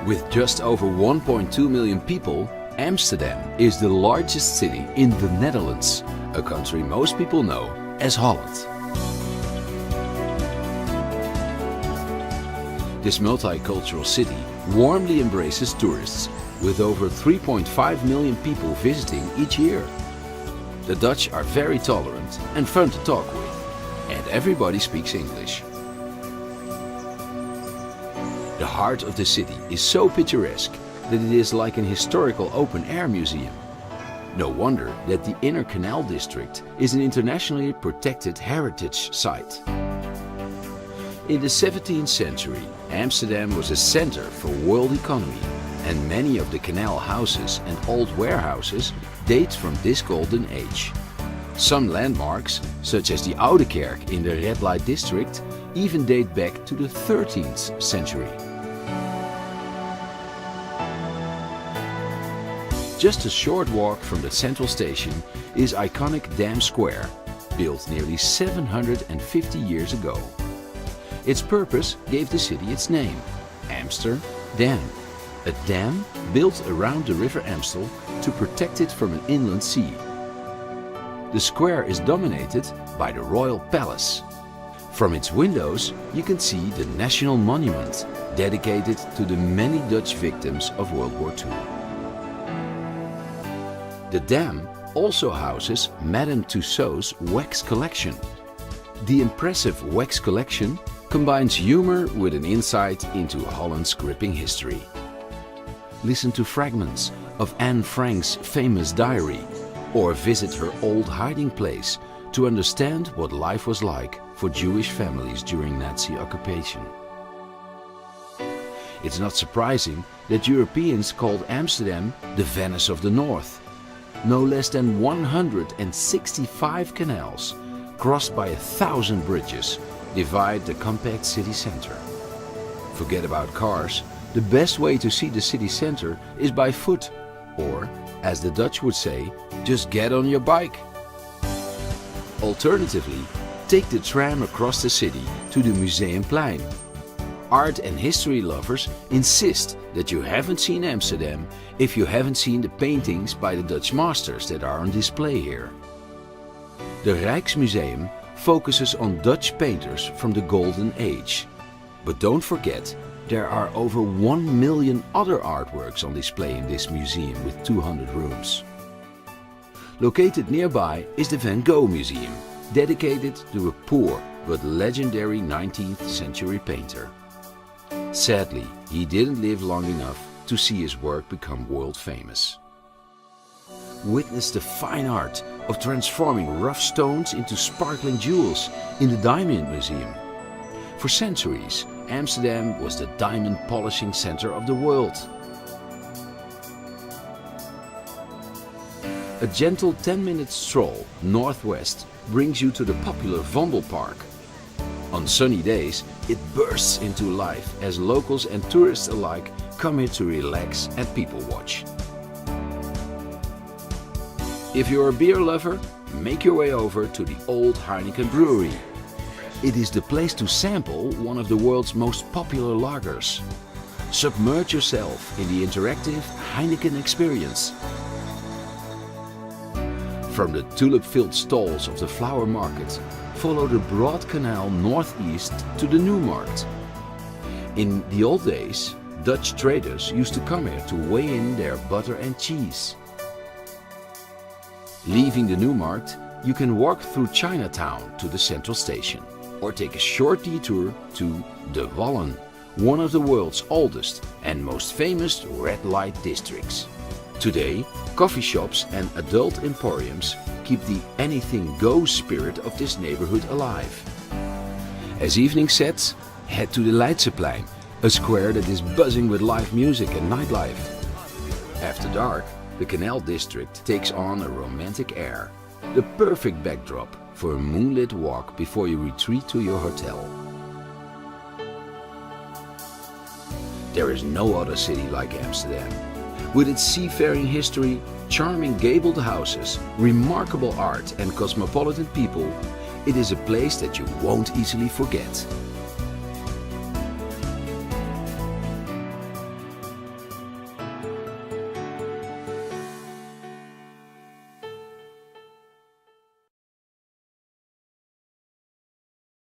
With just over 1.2 million people, Amsterdam is the largest city in the Netherlands, a country most people know as Holland. This multicultural city warmly embraces tourists, with over 3.5 million people visiting each year. The Dutch are very tolerant and fun to talk with, and everybody speaks English. The heart of the city is so picturesque that it is like an historical open-air museum. No wonder that the Inner Canal District is an internationally protected heritage site. In the 17th century, Amsterdam was a center for world economy, and many of the canal houses and old warehouses date from this golden age. Some landmarks, such as the Oude Kerk in the red light district, even date back to the 13th century. Just a short walk from the central station is iconic Dam Square, built nearly 750 years ago. Its purpose gave the city its name, Amsterdam, a dam built around the river Amstel to protect it from an inland sea. The square is dominated by the Royal Palace. From its windows you can see the National Monument, dedicated to the many Dutch victims of World War II. The dam also houses Madame Tussauds wax collection. The impressive wax collection combines humor with an insight into Holland's gripping history. Listen to fragments of Anne Frank's famous diary, or visit her old hiding place to understand what life was like for Jewish families during Nazi occupation. It's not surprising that Europeans called Amsterdam the Venice of the North. No less than 165 canals, crossed by 1,000 bridges, divide the compact city center. Forget about cars, the best way to see the city center is by foot, or, as the Dutch would say, just get on your bike. Alternatively, take the tram across the city to the Museumplein. Art and history lovers insist that you haven't seen Amsterdam if you haven't seen the paintings by the Dutch masters that are on display here. The Rijksmuseum focuses on Dutch painters from the Golden Age. But don't forget, there are over 1 million other artworks on display in this museum with 200 rooms. Located nearby is the Van Gogh Museum, dedicated to a poor but legendary 19th century painter. Sadly, he didn't live long enough to see his work become world famous. Witness the fine art of transforming rough stones into sparkling jewels in the Diamond Museum. For centuries, Amsterdam was the diamond polishing center of the world. A gentle 10-minute stroll northwest brings you to the popular Wandelpark. On sunny days, it bursts into life as locals and tourists alike come here to relax and people watch. If you're a beer lover, make your way over to the old Heineken brewery. It is the place to sample one of the world's most popular lagers. Submerge yourself in the interactive Heineken experience. From the tulip-filled stalls of the flower market, follow the broad canal northeast to the New Markt. In the old days, Dutch traders used to come here to weigh in their butter and cheese. Leaving the New Markt, you can walk through Chinatown to the central station, or take a short detour to De Wallen, one of the world's oldest and most famous red light districts. Today, coffee shops and adult emporiums keep the anything goes spirit of this neighborhood alive. As evening sets, head to the Leidseplein, a square that is buzzing with live music and nightlife. After dark, the Canal District takes on a romantic air, the perfect backdrop for a moonlit walk before you retreat to your hotel. There is no other city like Amsterdam. With its seafaring history, charming gabled houses, remarkable art and cosmopolitan people, it is a place that you won't easily forget.